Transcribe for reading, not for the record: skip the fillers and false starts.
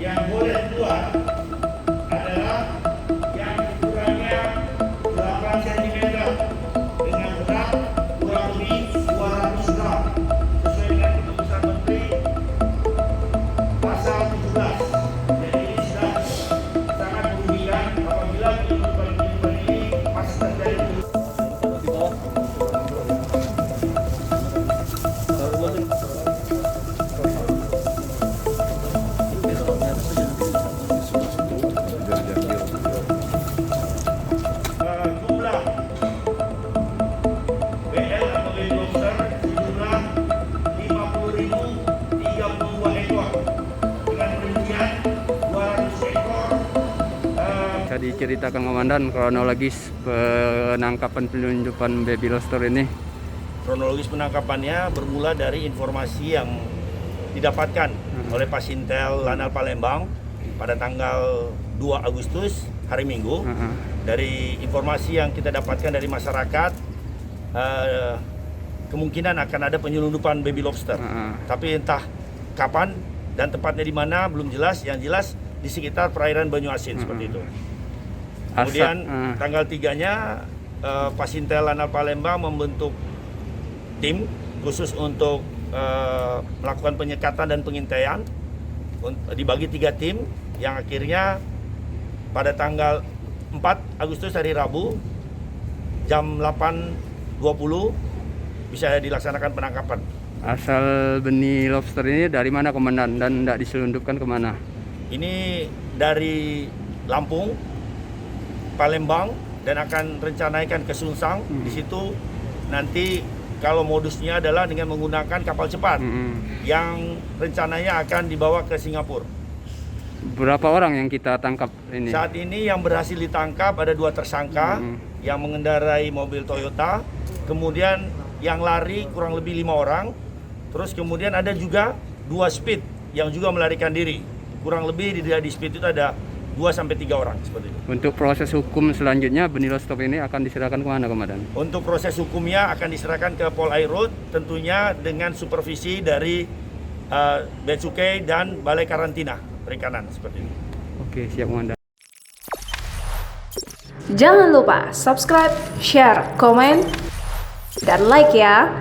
yang boleh keluar adalah yang ukurannya 8 cm dengan berat kurang lebih 200 gram sesuai dengan keputusan Menteri pasal 17. Jadi ini sudah sangat merugikan apabila penyelundupan ini masih terjadi. Jumlah BL atau baby lobster sejumlah 50.032 ekor dengan rincian 200 ekor. Bisa diceritakan Komandan kronologis penangkapan penyelundupan baby lobster ini? Kronologis penangkapannya bermula dari informasi yang didapatkan oleh Pasintel Lanal Palembang pada tanggal 2 Agustus hari Minggu. Dari informasi yang kita dapatkan dari masyarakat, kemungkinan akan ada penyelundupan baby lobster. Tapi entah kapan dan tepatnya di mana belum jelas. Yang jelas di sekitar perairan Banyuasin seperti itu. Kemudian tanggal 3-nya Pasintel Lanal Palembang membentuk tim khusus untuk melakukan penyekatan dan pengintaian, dibagi 3 tim yang akhirnya pada tanggal 4 Agustus hari Rabu jam 8.20 bisa dilaksanakan penangkapan. Asal benih lobster ini dari mana Komandan dan tidak diselundupkan kemana? Ini dari Lampung, Palembang, dan akan rencanaikan ke Sunsang. Di situ nanti kalau modusnya adalah dengan menggunakan kapal cepat yang rencananya akan dibawa ke Singapura. Berapa orang yang kita tangkap ini? Saat ini yang berhasil ditangkap ada 2 tersangka yang mengendarai mobil Toyota, kemudian yang lari kurang lebih 5 orang, terus kemudian ada juga 2 speed yang juga melarikan diri. Kurang lebih di speed itu ada 2-3 orang seperti itu. Untuk proses hukum selanjutnya benih lobster ini akan diserahkan kemana Komandan? Untuk proses hukumnya akan diserahkan ke Polairut, tentunya dengan supervisi dari Bea Cukai dan Balai Karantina Perikanan seperti itu. Oke, siap Komandan. Jangan lupa subscribe, share, komen, dan like ya.